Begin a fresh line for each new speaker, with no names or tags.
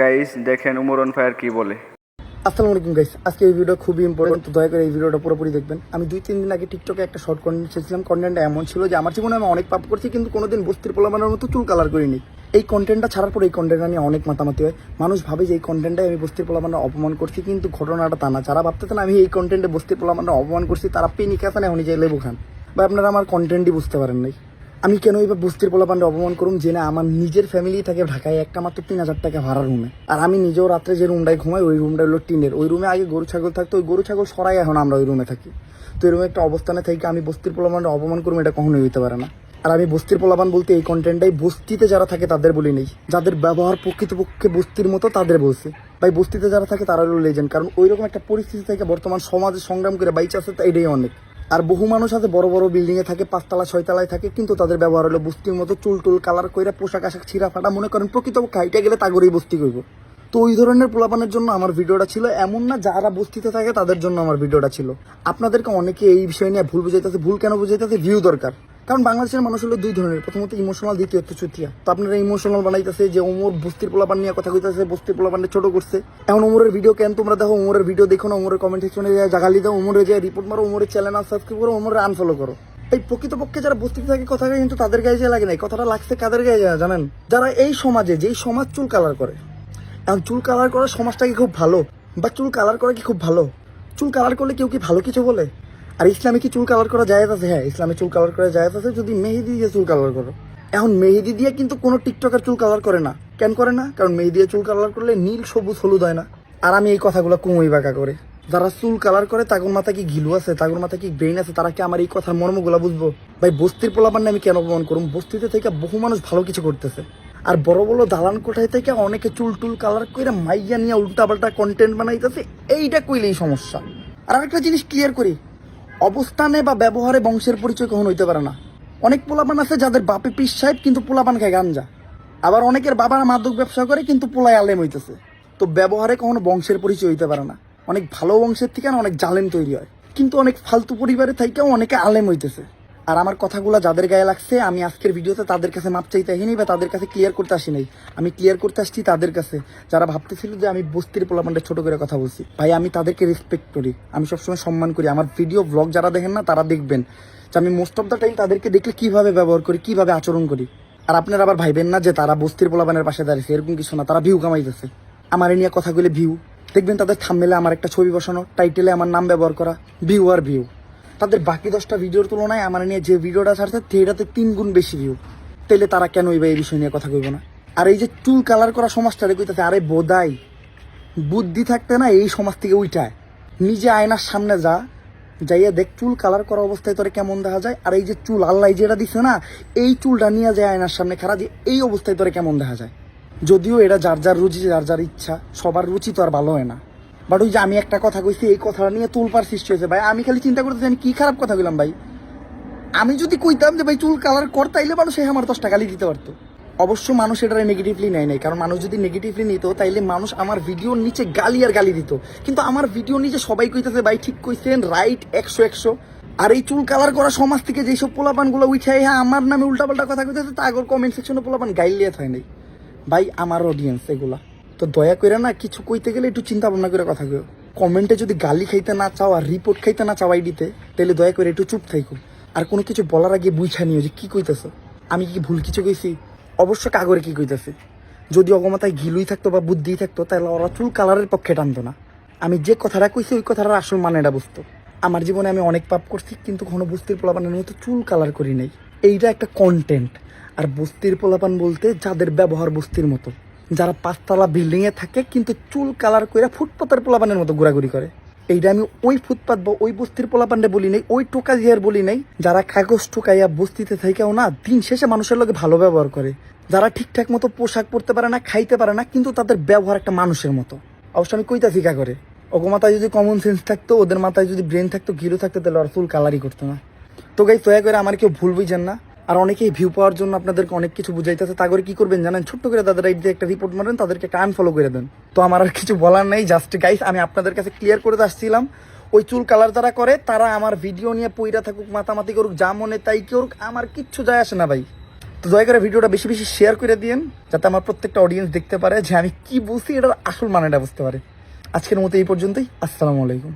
Guys দেখেন Umar on fire কি বলে।
আসসালামু আলাইকুম গাইস, আজকে এই ভিডিও খুবই ইম্পর্টেন্ট, তো দয়া করে এই ভিডিওটা পুরোপুরি দেখবেন। আমি 2-3 দিন আগে টিকটকে একটা শর্ট কন্টেন্ট ছেড়েছিলাম। কন্টেন্টটা এমন ছিল যে আমার জীবনে আমি অনেক পাপ করছি, কিন্তু কোনোদিন বস্তির পোলাপানের মতো চুল কালার করিনি। এই কন্টেন্টটা ছাড়ার পর এই কন্টেন্টটা নিয়ে অনেক মাতামাতি হয়। মানুষ ভাবে যে এই কন্টেন্টে আমি বস্তির পোলাপানের অপমান করছি, কিন্তু ঘটনাটা তা না। যারা ভাবতেছেন আমি এই কন্টেন্টে বস্তির পোলাপানের অপমান করছি, তারা পেনি খান এখন যে লেবু খান, বা আপনারা আমার কন্টেন্টই বুঝতে পারেন নাই। আমি কেন এবার বস্তির পোলাপানটা অপমান করুম, যে না আমার নিজের ফ্যামিলি থাকে ঢাকায় একটা মাত্র 3,000 টাকা ভাড়া রুমে, আর আমি নিজেও রাত্রে যে রুমটায় ঘুমাই ওই রুমটা হলো টিনের। ওই রুমে আগে গরু ছাগল থাকতো, ওই গরু ছাগল সরাই এখন আমরা ওই রুমে থাকি। তো এই রুমে একটা অবস্থানে থেকে আমি বস্তির পোলাপানটা অপমান করুম, এটা কখনোই হইতে পারে না। আর আমি বস্তির পোলাপান বলতে এই কন্টেন্টটাই বস্তিতে যারা থাকে তাদের বলি নেই, যাদের ব্যবহার প্রকৃতপক্ষে বস্তির মতো তাদের বলছি। ভাই বস্তিতে যারা থাকে তারা হলো লেজেন্ড, কারণ ওইরকম একটা পরিস্থিতি থেকে বর্তমান সমাজে সংগ্রাম করে বাইচে আছে, এটাই অনেক। আর বহু মানুষ আছে বড় বড় বিল্ডিংয়ে থাকে, 5 তলা 6 তলায় থাকে, কিন্তু তাদের ব্যবহার হলো বস্তির মতো চুল টুল কালার কইরা, পোশাক আশাক ছিঁড়া ফাটা, মনে করেন প্রকৃতপক্ষে হাইটে গেলে তাগরেই বস্তি করব। তো ওই ধরনের পোলাপানের জন্য আমার ভিডিওটা ছিল, এমন না যারা বস্তিতে থাকে তাদের জন্য আমার ভিডিওটা ছিল। আপনাদেরকে অনেকে এই বিষয় নিয়ে ভুল বুঝাইতেছে। ভুল কেন বুঝাইতেছে? ভিউ দরকার। কারণ বাংলাদেশের মানুষ হলো দুই ধরনের, প্রথমত ইমোশনাল, দ্বিতীয়ত চুতিয়া। তো আপনারা ইমোশনাল বানাইতেছে যে ওমর বস্তির পোলাপান নিয়ে কথা কইতেছে, বস্তির পোলাপানকে ছোট করছে। এখন ওমরের ভিডিও কেন তোমরা দেখো? ওমরের ভিডিও দেখো না, ওমরের কমেন্ট সেকশনে জাগালি দাও, ওমরে যে রিপোর্ট মারো, ওমরের চ্যানেল সাবস্ক্রাইব করো, ওমরের আনফলো করো। এই প্রকৃতপক্ষে যারা বস্তিতে থাকে কথা কিন্তু তাদের গায়ে যে লাগে নাই, কথাটা লাগছে কাদের গায়ে যায় জানেন? যারা এই সমাজে, যেই সমাজ চুল কালার করে। এখন চুল কালার করা সমাজটা কি খুব ভালো? বা চুল কালার করা কি খুব ভালো? চুল কালার করলে কেউ কি ভালো কিছু বলে? আর ইসলামে কি চুল কালার করা জায়েজ আছে? হ্যাঁ, ইসলামে চুল কালার করা জায়েজ আছে যদি মেহেদি দিয়ে চুল কালার করো। এখন মেহেদি দিয়ে কিন্তু কোনো টিকটকার চুল কালার করে না। কেন করে না? কারণ মেহেদি দিয়ে চুল কালার করলে নীল সবুজ হলুদ হয় না। আর আমি এই কথাগুলো কুমই বাঁকা করে, যারা চুল কালার করে তাগুর মাথা কি ঘিলু আছে, তাগুর মাথা কি ব্রেন আছে, তারা কি আমার এই কথার মর্মগুলা বুঝবো? ভাই বস্তির পোলাপান আমি কেন অপমান করুম? বস্তিতে থেকে বহু মানুষ ভালো কিছু করতেছে। আর বড় বড় দালান কোঠায় থেকে অনেকে চুল টুল কালার করে মাইয়া নিয়ে উল্টাপাল্টা কন্টেন্ট বানাইতেছে, এইটা কইলেই সমস্যা। আর আরেকটা জিনিস ক্লিয়ার করি, অবস্থানে বা ব্যবহারে বংশের পরিচয় কখনো হইতে পারে না। অনেক পোলাপান আছে যাদের বাপে পিস সাহেব কিন্তু পোলাপান খায় গাঞ্জা। আবার অনেকের বাবার মাদক ব্যবসা করে কিন্তু পোলায় আলেম হইতেছে। তো ব্যবহারে কখনো বংশের পরিচয় হইতে পারে না। অনেক ভালো বংশের থেকে অনেক জালেম তৈরি হয়, কিন্তু অনেক ফালতু পরিবারে থেকেও অনেকে আলেম হইতেছে। আর আমার কথাগুলো যাদের গায়ে লাগছে, আমি আজকের ভিডিওতে তাদের কাছে মাপ চাইতে আসিনি বা তাদের কাছে ক্লিয়ার করতে আসি নাই। আমি ক্লিয়ার করতে আসছি তাদের কাছে যারা ভাবতেছিল যে আমি বস্তির পোলাপানটা ছোট করে কথা বলছি। ভাই আমি তাদেরকে রেসপেক্ট করি, আমি সবসময় সম্মান করি। আমার ভিডিও ব্লগ যারা দেখেন না তারা দেখবেন যে আমি মোস্ট অফ দ্য টাইম তাদেরকে দেখলে কিভাবে ব্যবহার করি, কিভাবে আচরণ করি। আর আপনারা আবার ভাইবেন না যে তারা বস্তির পোলাপানের পাশে দাঁড়িয়েছে, এরকম কিছু না। তারা ভিউ কামাইতেছে। আমার নিয়ে কথাগুলো ভিউ দেখবেন, তাদের থাম্বনেলে আমার একটা ছবি বসানো, টাইটেলে আমার নাম ব্যবহার করা, ভিউ আর ভিউ। তাদের বাকি 10টা ভিডিওর তুলনায় আমার নিয়ে যে ভিডিওটা ছাড়ছে সেটাতে 3 গুণ বেশি ভিউ। তাইলে তারা কেন এই বিষয় নিয়ে কথা কইব না? আর এই যে চুল কালার করা সমাজটা কইতেছে, আরে বোধাই বুদ্ধি থাকতে না এই সমাজ থেকে উইটায় নিজে আয়নার সামনে যা, যাইয়া দেখ চুল কালার করা অবস্থায় তোরে কেমন দেখা যায়। আর এই যে চুল আল্লাহ যেটা দিছে না, এই চুলটা নিয়ে যায় আয়নার সামনে খারাপ, যে এই অবস্থায় তোরে কেমন দেখা যায়। যদিও এটা যার যার রুচি, যার যার ইচ্ছা, সবার রুচি তো আর ভালো হয় না। বাট ওই যে আমি একটা কথা কইছি, এই কথাটা নিয়ে তুলপার সৃষ্টি হয়েছে। ভাই আমি খালি চিন্তা করতেছি আমি কি খারাপ কথা কইলাম। ভাই আমি যদি কইতাম যে ভাই চুল কালার কর, তাইলে মানুষ আমার 10টা গালি দিতে পারতো। অবশ্য মানুষ এটা নেগেটিভলি নেয় নাই, কারণ মানুষ যদি নেগেটিভলি নিত তাইলে মানুষ আমার ভিডিওর নিচে গালি আর গালি দিত। কিন্তু আমার ভিডিওর নিচে সবাই কইতেছে ভাই ঠিক কইছেন, রাইট, 100-100। আর এই চুল কালার করা সমাজ থেকে যেসব পোলাপানগুলো উঠাই হ্যাঁ আমার নামে উল্টাপাল্টা কথা কইতেছে, তাগর কমেন্ট সেকশনে পোলাপান গাইলিয়ে হয় নাই। ভাই আমার অডিয়েন্স এগুলা, তো দয়া করে না কিছু কইতে গেলে একটু চিন্তা ভাবনা করে কথা কইও। কমেন্টে যদি গালি খাইতে না চাও আর রিপোর্ট খাইতে না চাও আইডিতে, তাহলে দয়া করে একটু চুপ থাইকো। আর কোনো কিছু বলার আগে বুঝা নিও যে কি কইতেছো। আমি কি ভুল কিছু কইছি? অবশ্য কাগরে কি কইতেছে। যদি অগমাতায় ঘিলুই থাকতো বা বুদ্ধিই থাকতো, তাহলে ওরা চুল কালারের পক্ষে টানতো না। আমি যে কথাটা কইছি ওই কথাটার আসল মানেটা বুঝতো। আমার জীবনে আমি অনেক পাপ করছি, কিন্তু কোনো বস্তির পোলাপানের মতো চুল কালার করি নাই। এইটা একটা কন্টেন্ট। আর বস্তির পোলাপান বলতে যাদের ব্যবহার বস্তির মতো, যারা 5 তলা বিল্ডিংয়ে থাকে কিন্তু চুল কালার করে ফুটপাতের পোলাপানের মতো ঘোরাঘুরি করে। এইটা আমি ওই ফুটপাত বা ওই বস্তির পোলাপান্ডে বলি নাই, ওই টোকা জিয়ার বলি নাই, যারা কাগজ টোকাইয়া বস্তিতে থাকেও না দিন শেষে মানুষের লোকে ভালো ব্যবহার করে। যারা ঠিকঠাক মতো পোশাক পরতে পারে না, খাইতে পারে না, কিন্তু তাদের ব্যবহার একটা মানুষের মতো। অবশ্য আমি কইতা ফিকা করে, ওগো মাথায় যদি কমন সেন্স থাকতো, ওদের মাথায় যদি ব্রেন থাকতো, ঘিরো থাকতো, তাহলে ওরা চুল কালারই করতো না। তো গাইস দয়া করে আমার কেউ ভুল বুঝেন না। আর অনেকেই ভিউ পাওয়ার জন্য আপনাদেরকে অনেক কিছু বুঝাইতেছে, তা করে কি করবেন জানেন? ছোট্ট করে তাদের আইডিতে একটা রিপোর্ট মারেন, তাদেরকে একটা আনফলো করে দেন। তো আমার আর কিছু বলার নাই। জাস্ট গাইস আমি আপনাদের কাছে ক্লিয়ার করে আসছিলাম, ওই চুল কালার যারা করে তারা আমার ভিডিও নিয়ে পইরা থাকুক, মাতামাতি করুক, যা মনে তাই করুক, আমার কিচ্ছু যায় আসে না ভাই। তো দয়া করে ভিডিওটা বেশি বেশি শেয়ার করে দিয়েন, যাতে আমার প্রত্যেকটা অডিয়েন্স দেখতে পারে যে আমি কি বলছি, এটার আসল মানেটা বুঝতে পারে। আজকের মতো এই পর্যন্তই। আসসালামু আলাইকুম।